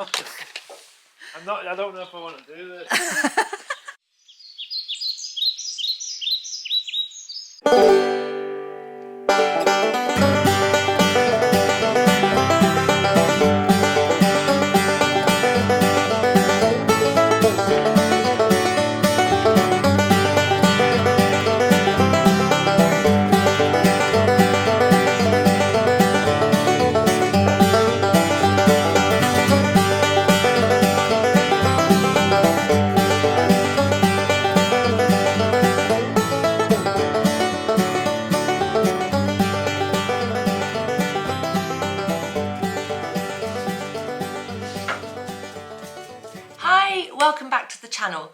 I don't know if I want to do this. Hi, welcome back to the channel.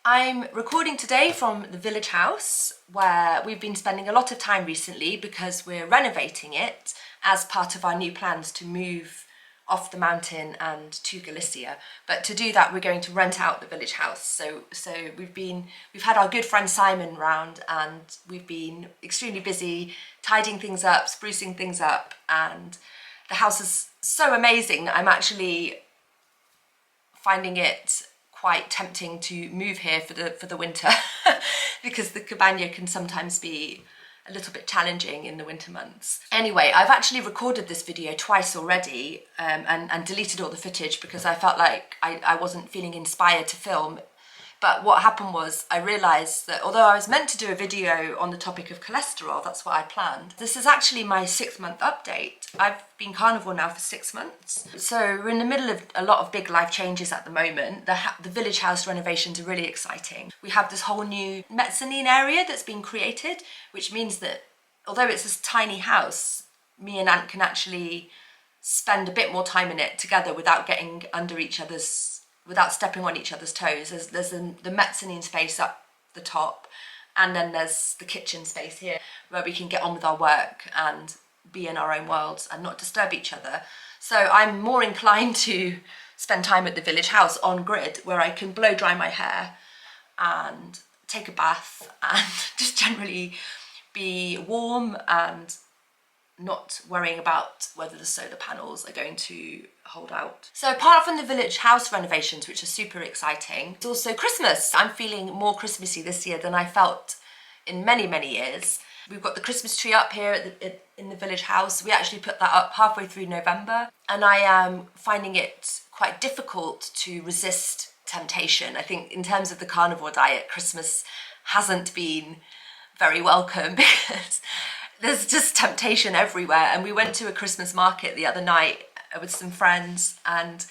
I'm recording today from the village house where we've been spending a lot of time recently because we're renovating it as part of our new plans to move off the mountain and to Galicia. But to do that, we're going to rent out the village house. So we've had our good friend Simon round, and we've been extremely busy tidying things up, sprucing things up, and the house is so amazing that I'm actually finding it quite tempting to move here for the winter because the cabana can sometimes be a little bit challenging in the winter months. Anyway, I've actually recorded this video twice already and deleted all the footage because I felt like I wasn't feeling inspired to film. But what happened was I realised that although I was meant to do a video on the topic of cholesterol, that's what I planned, this is actually my 6-month update. I've been carnivore now for 6 months. So we're in the middle of a lot of big life changes at the moment. The village house renovations are really exciting. We have this whole new mezzanine area that's been created, which means that although it's this tiny house, me and Ant can actually spend a bit more time in it together without getting under each other's, without stepping on each other's toes. There's the mezzanine space up the top, and then there's the kitchen space here where we can get on with our work and be in our own worlds and not disturb each other. So I'm more inclined to spend time at the village house on grid, where I can blow dry my hair and take a bath and just generally be warm and not worrying about whether the solar panels are going to hold out. So apart from the village house renovations, which are super exciting, it's also Christmas. I'm feeling more Christmassy this year than I felt in many, many years. We've got the Christmas tree up here in the village house. We actually put that up halfway through November, and I am finding it quite difficult to resist temptation. I think in terms of the carnivore diet, Christmas hasn't been very welcome because there's just temptation everywhere. And we went to a Christmas market the other night with some friends, and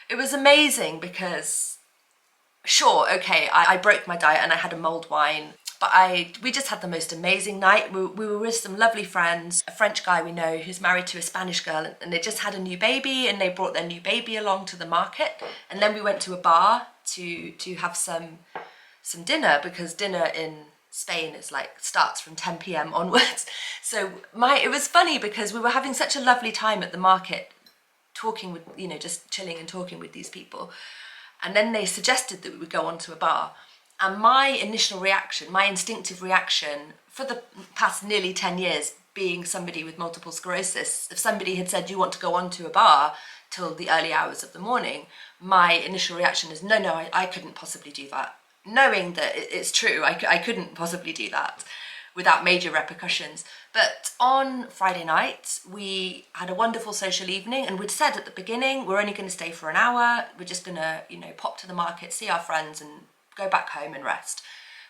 it was amazing because, sure, okay, I broke my diet and I had a mulled wine, but we just had the most amazing night. We were with some lovely friends, a French guy we know who's married to a Spanish girl, and they just had a new baby, and they brought their new baby along to the market. And then we went to a bar to have some dinner, because dinner in Spain is like starts from 10 p.m. onwards. So it was funny because we were having such a lovely time at the market, talking with, just chilling and talking with these people. And then they suggested that we would go on to a bar. And my initial reaction, my instinctive reaction for the past nearly 10 years, being somebody with multiple sclerosis, if somebody had said, you want to go on to a bar till the early hours of the morning, my initial reaction is, no, I couldn't possibly do that. Knowing that it's true, I couldn't possibly do that without major repercussions. But on Friday night, we had a wonderful social evening, and we'd said at the beginning, we're only going to stay for an hour. We're just going to, pop to the market, see our friends, and go back home and rest.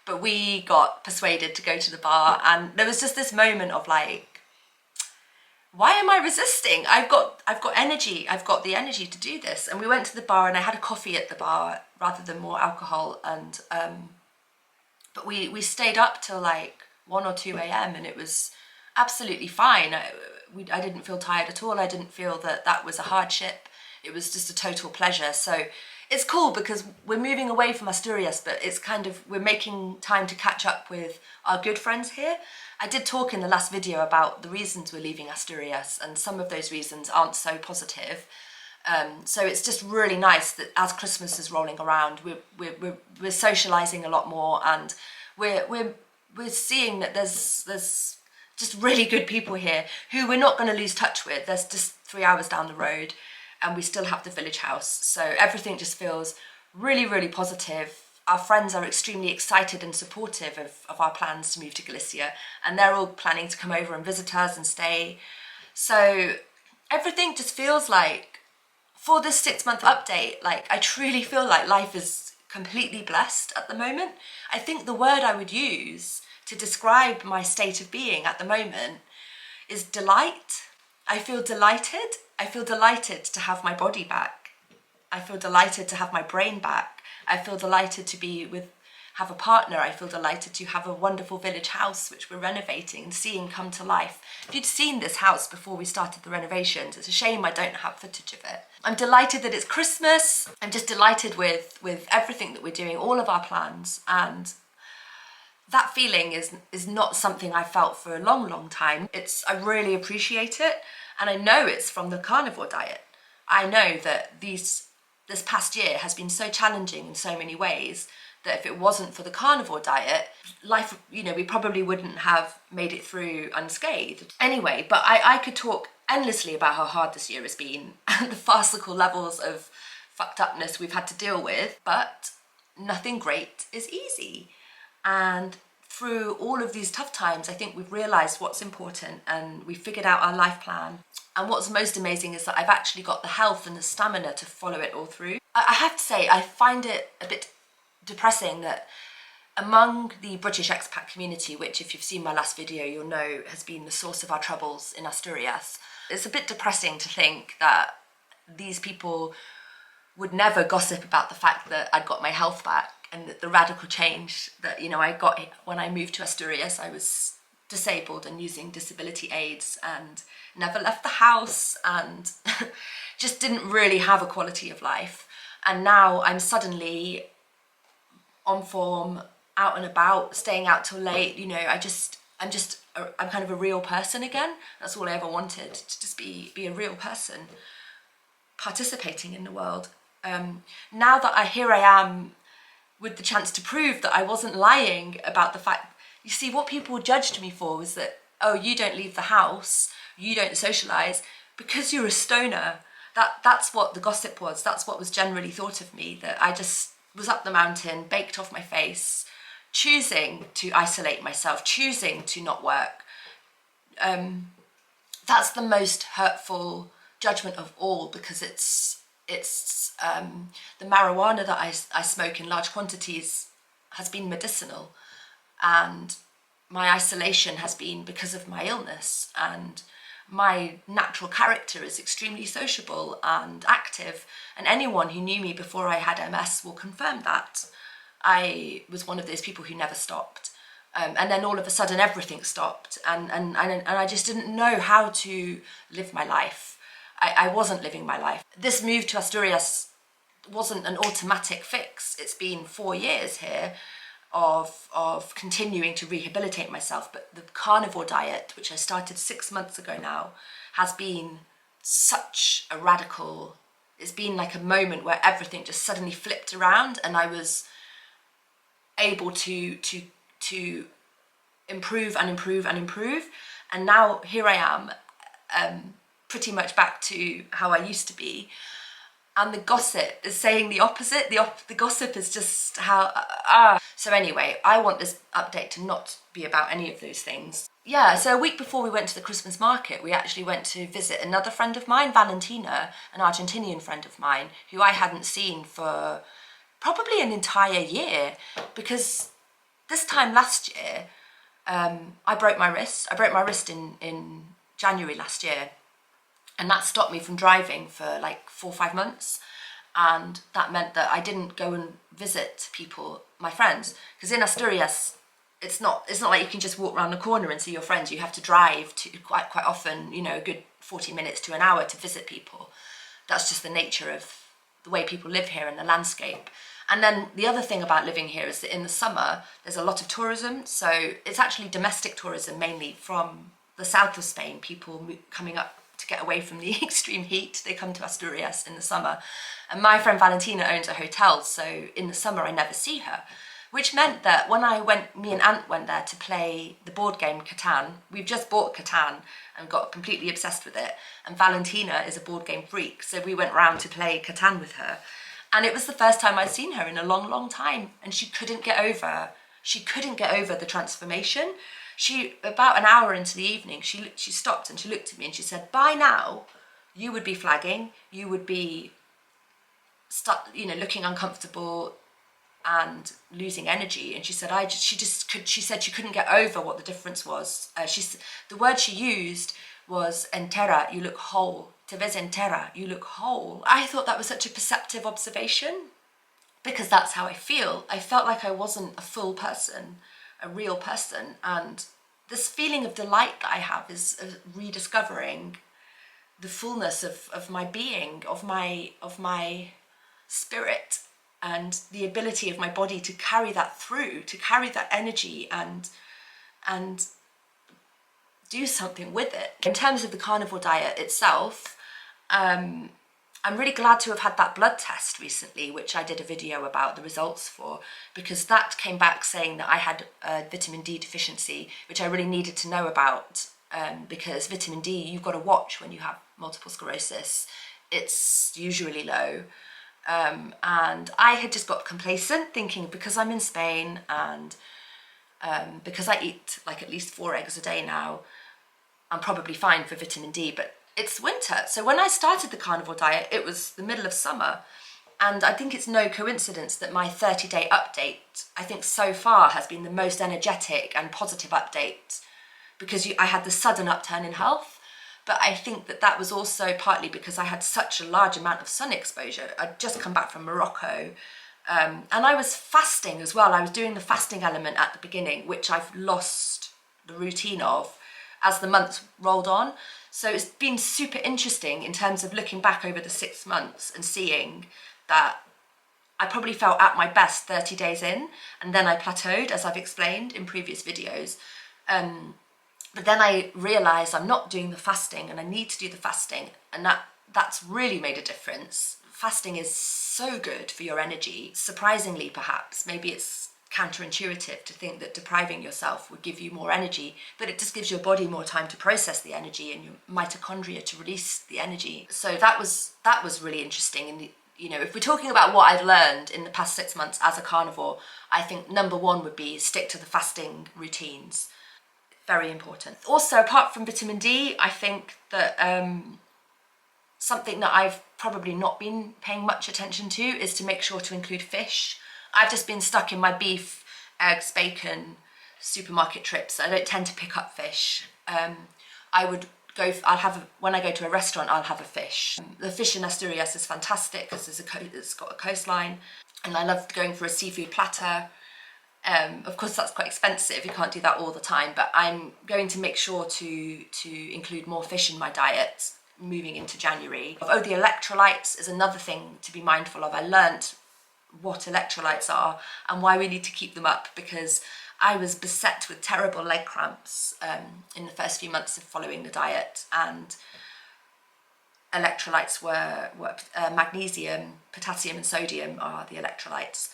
But we got persuaded to go to the bar, and there was just this moment of like, why am I resisting? I've got energy. I've got the energy to do this. And we went to the bar, and I had a coffee at the bar rather than more alcohol. And but we stayed up till like 1 or 2 a.m. and it was absolutely fine. I didn't feel tired at all. I didn't feel that was a hardship. It was just a total pleasure. So it's cool because we're moving away from Asturias, but it's we're making time to catch up with our good friends here. I did talk in the last video about the reasons we're leaving Asturias, and some of those reasons aren't so positive. So it's just really nice that as Christmas is rolling around, we're socializing a lot more, and we're seeing that there's just really good people here who we're not going to lose touch with. There's just 3 hours down the road. and we still have the village house. So everything just feels really, really positive. Our friends are extremely excited and supportive of our plans to move to Galicia, and they're all planning to come over and visit us and stay. So everything just feels like, for this 6-month update, like I truly feel like life is completely blessed at the moment. I think the word I would use to describe my state of being at the moment is delight. I feel delighted. I feel delighted to have my body back. I feel delighted to have my brain back. I feel delighted to have a partner. I feel delighted to have a wonderful village house which we're renovating and seeing come to life. If you'd seen this house before we started the renovations, it's a shame I don't have footage of it. I'm delighted that it's Christmas. I'm just delighted with everything that we're doing, all of our plans, and that feeling is not something I felt for a long, long time. I really appreciate it, and I know it's from the carnivore diet. I know that this past year has been so challenging in so many ways that if it wasn't for the carnivore diet, life, we probably wouldn't have made it through unscathed. Anyway, but I could talk endlessly about how hard this year has been and the farcical levels of fucked upness we've had to deal with, but nothing great is easy. And through all of these tough times, I think we've realised what's important and we've figured out our life plan. And what's most amazing is that I've actually got the health and the stamina to follow it all through. I have to say, I find it a bit depressing that among the British expat community, which if you've seen my last video, you'll know has been the source of our troubles in Asturias, it's a bit depressing to think that these people would never gossip about the fact that I'd got my health back and that the radical change that, I got when I moved to Asturias. I was disabled and using disability aids and never left the house and just didn't really have a quality of life. And now I'm suddenly on form, out and about, staying out till late. I'm kind of a real person again. That's all I ever wanted, to just be a real person participating in the world. Now that here I am with the chance to prove that I wasn't lying about the fact, you see, what people judged me for was that, oh, you don't leave the house, you don't socialise because you're a stoner. That's what the gossip was. That's what was generally thought of me, that I just was up the mountain, baked off my face, choosing to isolate myself, choosing to not work. That's the most hurtful judgment of all, because it's the marijuana that I smoke in large quantities has been medicinal, and my isolation has been because of my illness, and my natural character is extremely sociable and active, and anyone who knew me before I had MS will confirm that. I was one of those people who never stopped, and then all of a sudden everything stopped, and I just didn't know how to live my life. I wasn't living my life. This move to Asturias wasn't an automatic fix. It's been 4 years here of continuing to rehabilitate myself, but the carnivore diet, which I started 6 months ago now, has been such a radical, it's been like a moment where everything just suddenly flipped around, and I was able to improve and improve and improve, and now here I am, pretty much back to how I used to be. And the gossip is saying the opposite. The gossip is just how... So anyway, I want this update to not be about any of those things. Yeah, so a week before we went to the Christmas market, we actually went to visit another friend of mine, Valentina, an Argentinian friend of mine, who I hadn't seen for probably an entire year, because this time last year, I broke my wrist. I broke my wrist in January last year. And that stopped me from driving for like 4 or 5 months. And that meant that I didn't go and visit people, my friends. Because in Asturias, it's not like you can just walk around the corner and see your friends. You have to drive to quite often, a good 40 minutes to an hour to visit people. That's just the nature of the way people live here and the landscape. And then the other thing about living here is that in the summer, there's a lot of tourism. So it's actually domestic tourism, mainly from the south of Spain, people coming up to get away from the extreme heat. They come to Asturias in the summer. And my friend Valentina owns a hotel, so in the summer I never see her. which meant that when me and Ant went there to play the board game Catan. We've just bought Catan and got completely obsessed with it. And Valentina is a board game freak, so we went round to play Catan with her. And it was the first time I'd seen her in a long, long time, and she couldn't get over the transformation. About an hour into the evening, she stopped and she looked at me and she said, "By now, you would be flagging, you would be looking uncomfortable and losing energy." And she said she said she couldn't get over what the difference was. The word she used was entera, you look whole. Te ves entera, you look whole. I thought that was such a perceptive observation, because that's how I feel. I felt like I wasn't a full person, a real person, and this feeling of delight that I have is rediscovering the fullness of my being, of my spirit, and the ability of my body to carry that through, to carry that energy and do something with it. In terms of the carnivore diet itself, I'm really glad to have had that blood test recently, which I did a video about the results for, because that came back saying that I had a vitamin D deficiency, which I really needed to know about, because vitamin D, you've got to watch when you have multiple sclerosis. It's usually low. And I had just got complacent, thinking because I'm in Spain and because I eat like at least 4 eggs a day now, I'm probably fine for vitamin D, but it's winter. So when I started the carnivore diet, it was the middle of summer. And I think it's no coincidence that my 30-day update, I think so far, has been the most energetic and positive update, because I had the sudden upturn in health. But I think that was also partly because I had such a large amount of sun exposure. I'd just come back from Morocco, and I was fasting as well. I was doing the fasting element at the beginning, which I've lost the routine of as the months rolled on. So it's been super interesting in terms of looking back over the 6 months and seeing that I probably felt at my best 30 days in, and then I plateaued, as I've explained in previous videos. But then I realised I'm not doing the fasting, and I need to do the fasting, and that's really made a difference. Fasting is so good for your energy. Surprisingly, perhaps, maybe it's counterintuitive to think that depriving yourself would give you more energy, but it just gives your body more time to process the energy and your mitochondria to release the energy. So that was really interesting. And if we're talking about what I've learned in the past 6 months as a carnivore, I think number 1 would be stick to the fasting routines. Very important. Also, apart from vitamin D, I think that something that I've probably not been paying much attention to is to make sure to include fish. I've just been stuck in my beef, eggs, bacon, supermarket trips. I don't tend to pick up fish. When I go to a restaurant, I'll have a fish. The fish in Asturias is fantastic because it's got a coastline, and I love going for a seafood platter. Of course, that's quite expensive. You can't do that all the time, but I'm going to make sure to include more fish in my diet moving into January. Oh, the electrolytes is another thing to be mindful of. I learnt what electrolytes are and why we need to keep them up, because I was beset with terrible leg cramps in the first few months of following the diet, and electrolytes were magnesium, potassium and sodium are the electrolytes.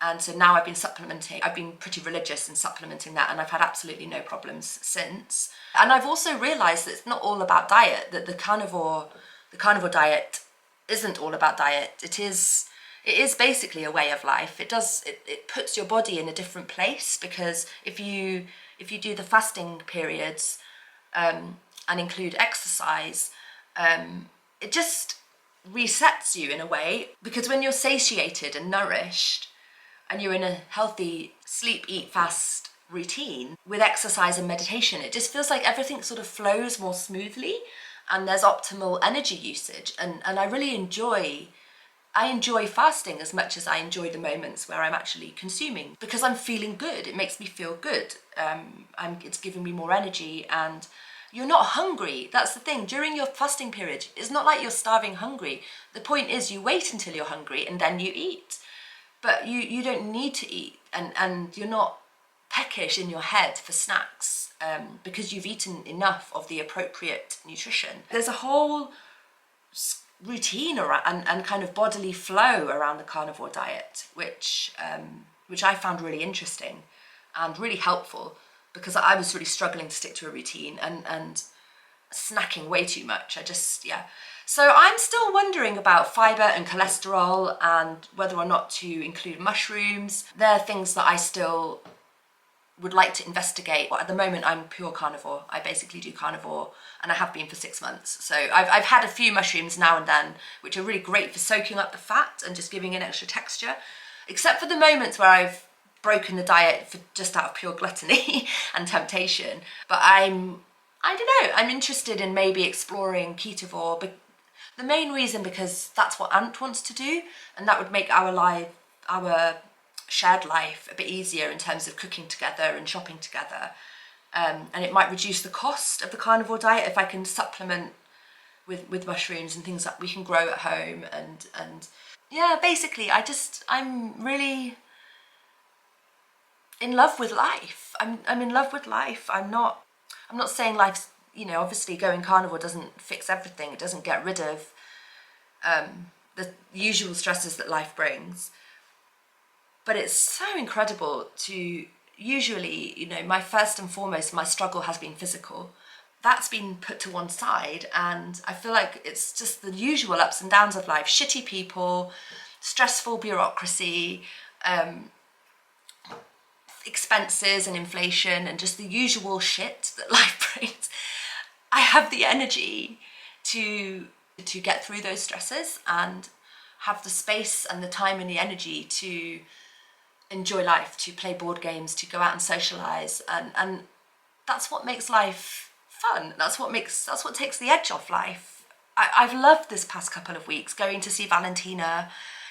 And so now I've been supplementing. I've been pretty religious in supplementing that, and I've had absolutely no problems since. And I've also realised that it's not all about diet, that the carnivore diet isn't all about diet. It is basically a way of life. It puts your body in a different place, because if you do the fasting periods and include exercise, it just resets you in a way, because when you're satiated and nourished and you're in a healthy sleep, eat, fast routine with exercise and meditation, it just feels like everything sort of flows more smoothly and there's optimal energy usage. And I really enjoy fasting as much as I enjoy the moments where I'm actually consuming, because I'm feeling good. It makes me feel good. It's giving me more energy, and you're not hungry. That's the thing. During your fasting period, it's not like you're starving hungry. The point is you wait until you're hungry and then you eat. But you don't need to eat, and you're not peckish in your head for snacks because you've eaten enough of the appropriate nutrition. There's a whole routine around and kind of bodily flow around the carnivore diet, which which I found really interesting and really helpful, because I was really struggling to stick to a routine and snacking way too much. Yeah. So I'm still wondering about fibre and cholesterol and whether or not to include mushrooms. They're things that I still would like to investigate. At the moment, I'm pure carnivore. I basically do carnivore, and I have been for 6 months. So I've had a few mushrooms now and then, which are really great for soaking up the fat and just giving it extra texture, except for the moments where I've broken the diet for just out of pure gluttony and temptation. But I don't know, I'm interested in maybe exploring ketovore, but the main reason because that's what Ant wants to do, and that would make our shared life a bit easier in terms of cooking together and shopping together. And it might reduce the cost of the carnivore diet if I can supplement with mushrooms and things that we can grow at home. And yeah, basically I'm really in love with life. I'm in love with life. I'm not saying life's, obviously going carnivore doesn't fix everything. It doesn't get rid of the usual stresses that life brings. But it's so incredible to usually, my first and foremost, my struggle has been physical. That's been put to one side, and I feel like it's just the usual ups and downs of life. Shitty people, stressful bureaucracy, expenses and inflation, and just the usual shit that life brings. I have the energy to get through those stresses and have the space and the time and the energy to enjoy life, to play board games, to go out and socialize, and that's what makes life fun. That's what takes the edge off life. I've loved this past couple of weeks, going to see Valentina,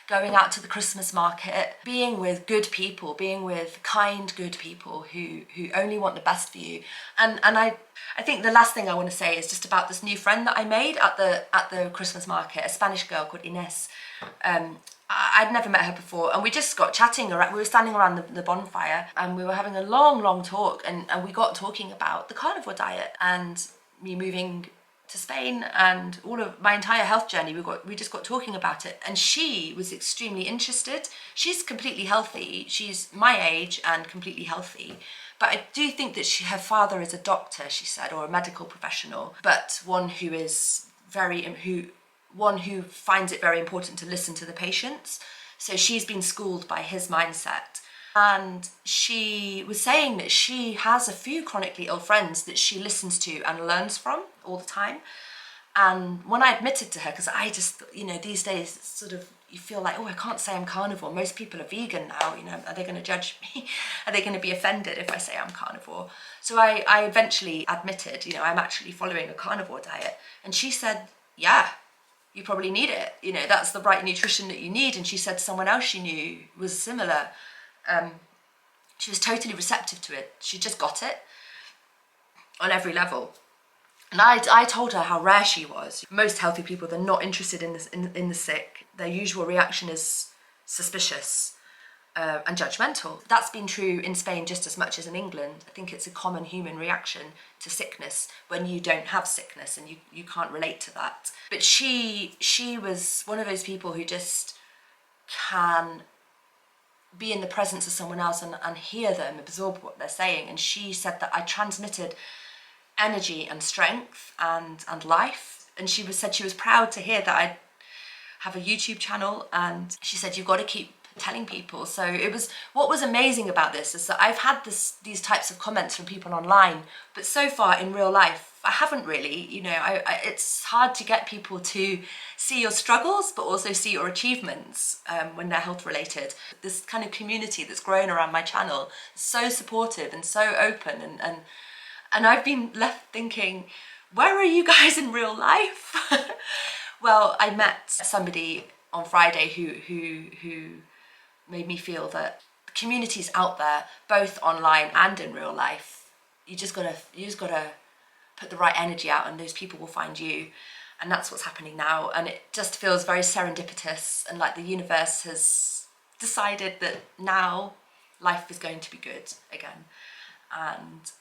going out to the Christmas market, being with good people, being with kind, good people who only want the best for you. And I think the last thing I want to say is just about this new friend that I made at the Christmas market, a Spanish girl called Ines. I'd never met her before, and we just got chatting. We were standing around the bonfire, and we were having a long talk, and we got talking about the carnivore diet and me moving to Spain and all of my entire health journey. We just got talking about it, and she was extremely interested. She's completely healthy. She's my age and completely healthy. But I do think that her father is a doctor, she said, or a medical professional, but one who finds it very important to listen to the patients. So she's been schooled by his mindset. And she was saying that she has a few chronically ill friends that she listens to and learns from all the time. And when I admitted to her, because I just, these days it's sort of, you feel like, oh, I can't say I'm carnivore. Most people are vegan now, are they going to judge me? Are they going to be offended if I say I'm carnivore? So I eventually admitted, I'm actually following a carnivore diet. And she said, yeah, you probably need it. That's the right nutrition that you need. And she said someone else she knew was similar. She was totally receptive to it. She just got it on every level. And I told her how rare she was. Most healthy people, they're not interested in the sick. Their usual reaction is suspicious and judgmental. That's been true in Spain just as much as in England. I think it's a common human reaction to sickness when you don't have sickness and you can't relate to that. But she was one of those people who just can be in the presence of someone else and hear them, absorb what they're saying. And she said that I transmitted energy and strength and life. And she said she was proud to hear that I have a YouTube channel, and she said, you've got to keep telling people. So what was amazing about this is that I've had these types of comments from people online, but so far in real life I haven't really. It's hard to get people to see your struggles but also see your achievements when they're health related. This kind of community that's grown around my channel is so supportive and so open, and I've been left thinking, where are you guys in real life? Well, I met somebody on Friday who made me feel that the community's out there, both online and in real life. You just gotta put the right energy out, and those people will find you. And that's what's happening now. And it just feels very serendipitous, and like the universe has decided that now life is going to be good again. And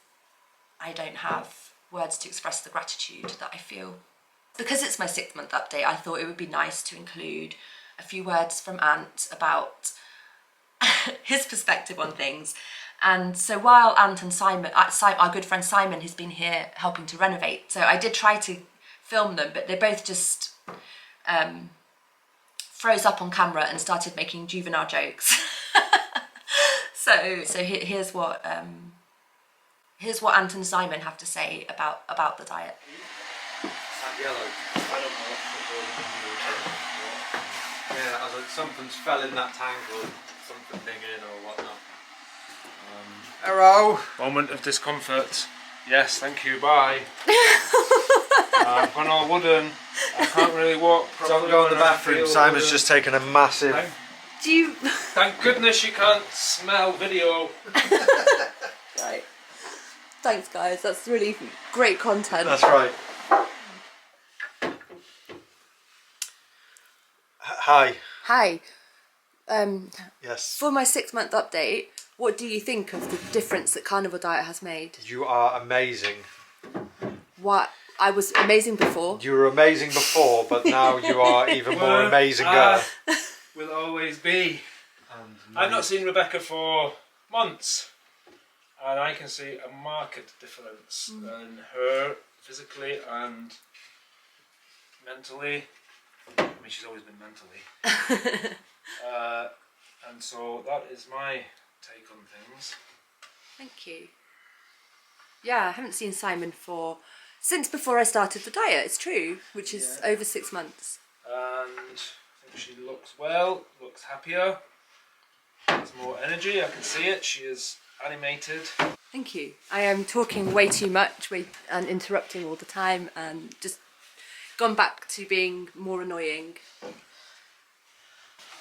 I don't have words to express the gratitude that I feel. Because it's my 6-month update, I thought it would be nice to include a few words from Ant about his perspective on things. And so while Ant and Simon, our good friend Simon, has been here helping to renovate, so I did try to film them, but they both just froze up on camera and started making juvenile jokes. so here's what Ant and Simon have to say about the diet. Yellow. I don't know what yeah, I was like, something's fell in that tank or something digging or whatnot. Hello. Moment of discomfort. Yes, thank you. Bye. I've gone all wooden. I can't really walk properly. Don't go in the bathroom. Simon's just taken a massive. Thank goodness you can't smell video. Right. Thanks, guys. That's really great content. That's right. Hi. Hi. Yes. For my 6-month update, what do you think of the difference that Carnivore Diet has made? You are amazing. What? I was amazing before. You were amazing before, but now you are even more amazing. Will always be. I've not seen Rebecca for months, and I can see a marked difference in her physically and mentally. I mean, she's always been mentally. And so that is my take on things. Thank you. Yeah, I haven't seen Simon since before I started the diet, it's true, which is over 6 months. And I think she looks well, looks happier, has more energy, I can see it, she is animated. Thank you. I am talking way too much and interrupting all the time and just gone back to being more annoying.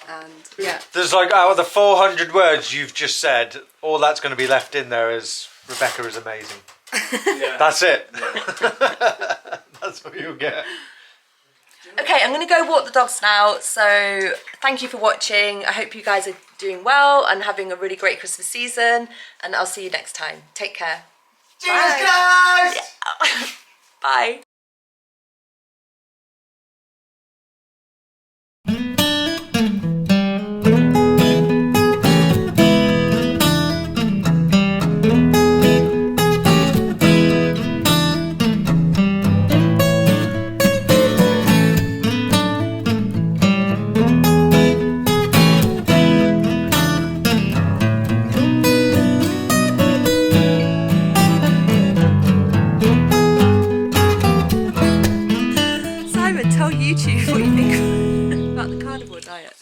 And yeah. There's like, out of the 400 words you've just said, all that's going to be left in there is Rebecca is amazing. Yeah. That's it. Yeah. That's what you'll get. Okay, I'm going to go walk the dogs now. So thank you for watching. I hope you guys are doing well and having a really great Christmas season. And I'll see you next time. Take care. Cheers, guys! Bye. Tell YouTube what you think about the carnivore diet.